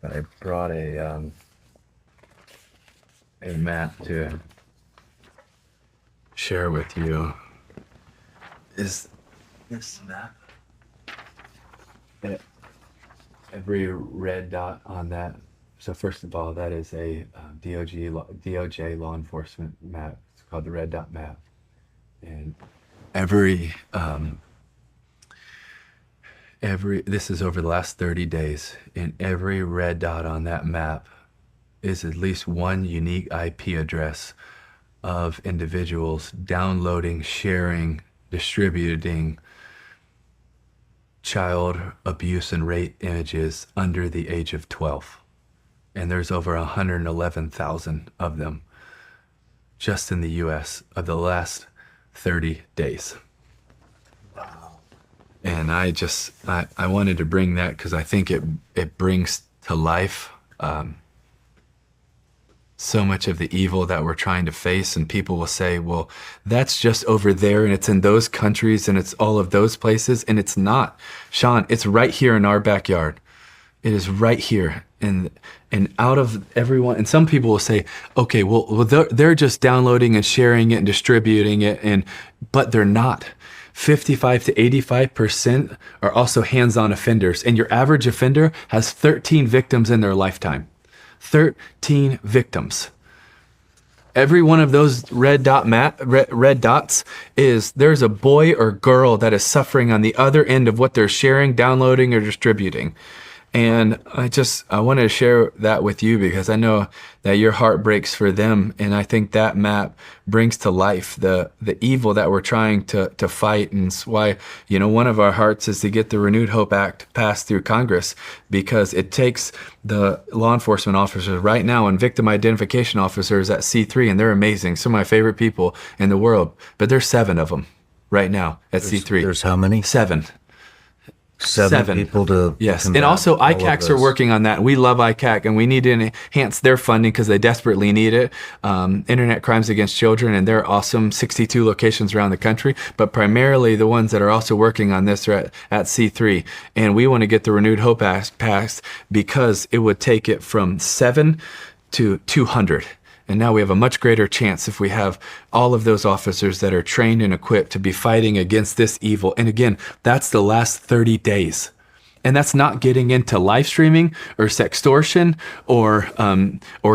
I brought a map to share with you. Is this map? Every red dot on that. So first of all, that is a DOJ law enforcement map. It's called the red dot map. And this is over the last 30 days, and every red dot on that map is at least one unique IP address of individuals downloading, sharing, distributing child abuse and rape images under the age of 12. And there's over 111,000 of them just in the US of the last 30 days. And I wanted to bring that because I think it brings to life so much of the evil that we're trying to face. And people will say, well, that's just over there and it's in those countries and it's all of those places. And it's not. Sean, it's right here in our backyard. It is right here. And out of everyone, and some people will say, okay, well they're just downloading and sharing it and distributing it, but they're not. 55 to 85% are also hands-on offenders, and your average offender has 13 victims in their lifetime. 13 victims. Every one of those red dots is there's a boy or girl that is suffering on the other end of what they're sharing, downloading, or distributing. And I wanted to share that with you because I know that your heart breaks for them. And I think that map brings to life the evil that we're trying to fight. And it's why, one of our hearts is to get the Renewed Hope Act passed through Congress, because it takes the law enforcement officers right now and victim identification officers at C3, and they're amazing. Some of my favorite people in the world, but there's 7 of them right now at C3. There's how many? 7. Seven people to yes, and also ICACs are working on that. We love ICAC, and we need to enhance their funding because they desperately need it. Internet crimes against children, and they're awesome. 62 locations around the country, but primarily the ones that are also working on this are at C3. And we want to get the Renewed Hope Act passed because it would take it from 7 to 200. And now we have a much greater chance if we have all of those officers that are trained and equipped to be fighting against this evil. And again, that's the last 30 days. And that's not getting into live streaming or sextortion or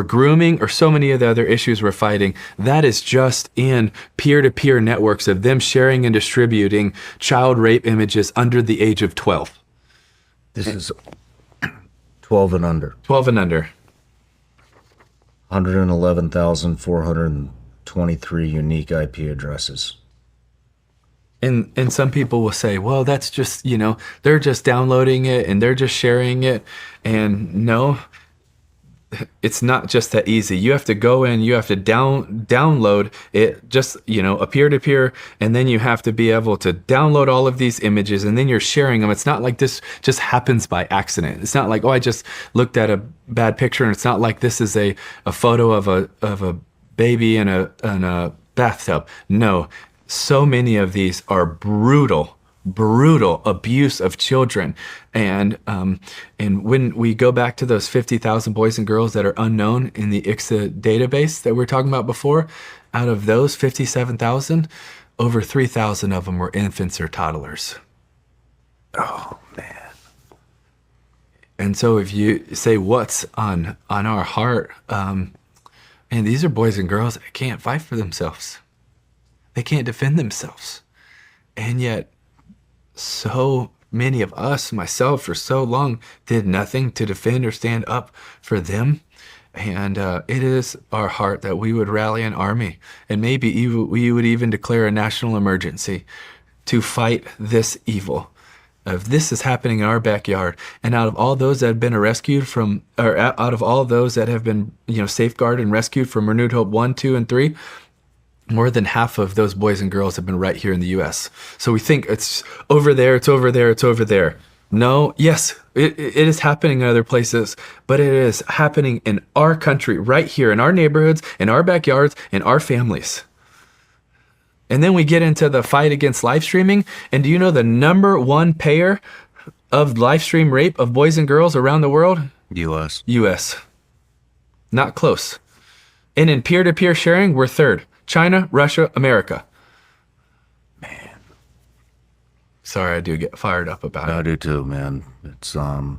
grooming or so many of the other issues we're fighting. That is just in peer-to-peer networks of them sharing and distributing child rape images under the age of 12. This is 12 and under. 12 and under. 111,423 unique IP addresses. And some people will say, well, that's just, they're just downloading it and they're just sharing it. And no, it's not just that easy. You have to go in, you have to download it, just, a peer-to-peer, and then you have to be able to download all of these images, and then you're sharing them. It's not like this just happens by accident. It's not like, oh, I just looked at a bad picture, and it's not like this is a photo of a baby in a bathtub. No, so many of these are brutal abuse of children. And when we go back to those 50,000 boys and girls that are unknown in the ICSA database that we were talking about before, out of those 57,000, over 3,000 of them were infants or toddlers. Oh, man. And so if you say what's on our heart, and these are boys and girls that can't fight for themselves. They can't defend themselves. And yet, so many of us, myself for so long, did nothing to defend or stand up for them. And it is our heart that we would rally an army, and maybe we would even declare a national emergency to fight this evil. If this is happening in our backyard, and out of all those that have been rescued from, or out of all those that have been, safeguarded and rescued from Renewed Hope 1, 2, and 3, more than half of those boys and girls have been right here in the U.S. So we think it's over there, it's over there, it's over there. No, yes, it is happening in other places, but it is happening in our country, right here, in our neighborhoods, in our backyards, in our families. And then we get into the fight against live streaming. And do you know the #1 payer of live stream rape of boys and girls around the world? U.S. US. Not close. And in peer-to-peer sharing, we're third. China, Russia, America. Man, Sorry, I do get fired up about I it. do too, man. It's how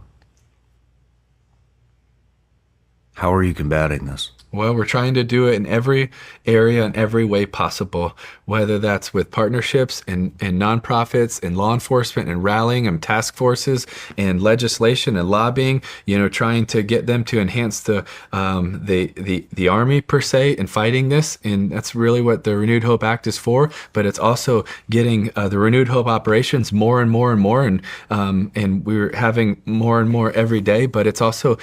are you combating this? Well, we're trying to do it in every area, in every way possible, whether that's with partnerships and nonprofits and law enforcement and rallying and task forces and legislation and lobbying, trying to get them to enhance the army per se in fighting this. And that's really what the Renewed Hope Act is for. But it's also getting the Renewed Hope operations more and more and more. And we're having more and more every day. But it's also,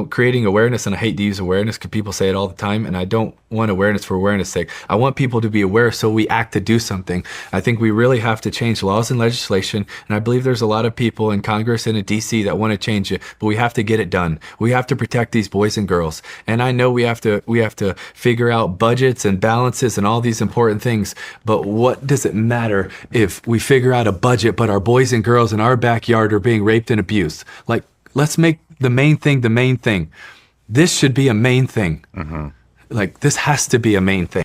creating awareness. And I hate to use awareness because people say it all the time, and I don't want awareness for awareness sake. I want people to be aware so we act to do something. I think we really have to change laws and legislation, and I believe there's a lot of people in Congress and in DC that want to change it, but we have to get it done. We have to protect these boys and girls. And I know we have to figure out budgets and balances and all these important things, but what does it matter if we figure out a budget but our boys and girls in our backyard are being raped and abused? Like, let's make the main thing the main thing. This should be a main thing. Like, this has to be a main thing.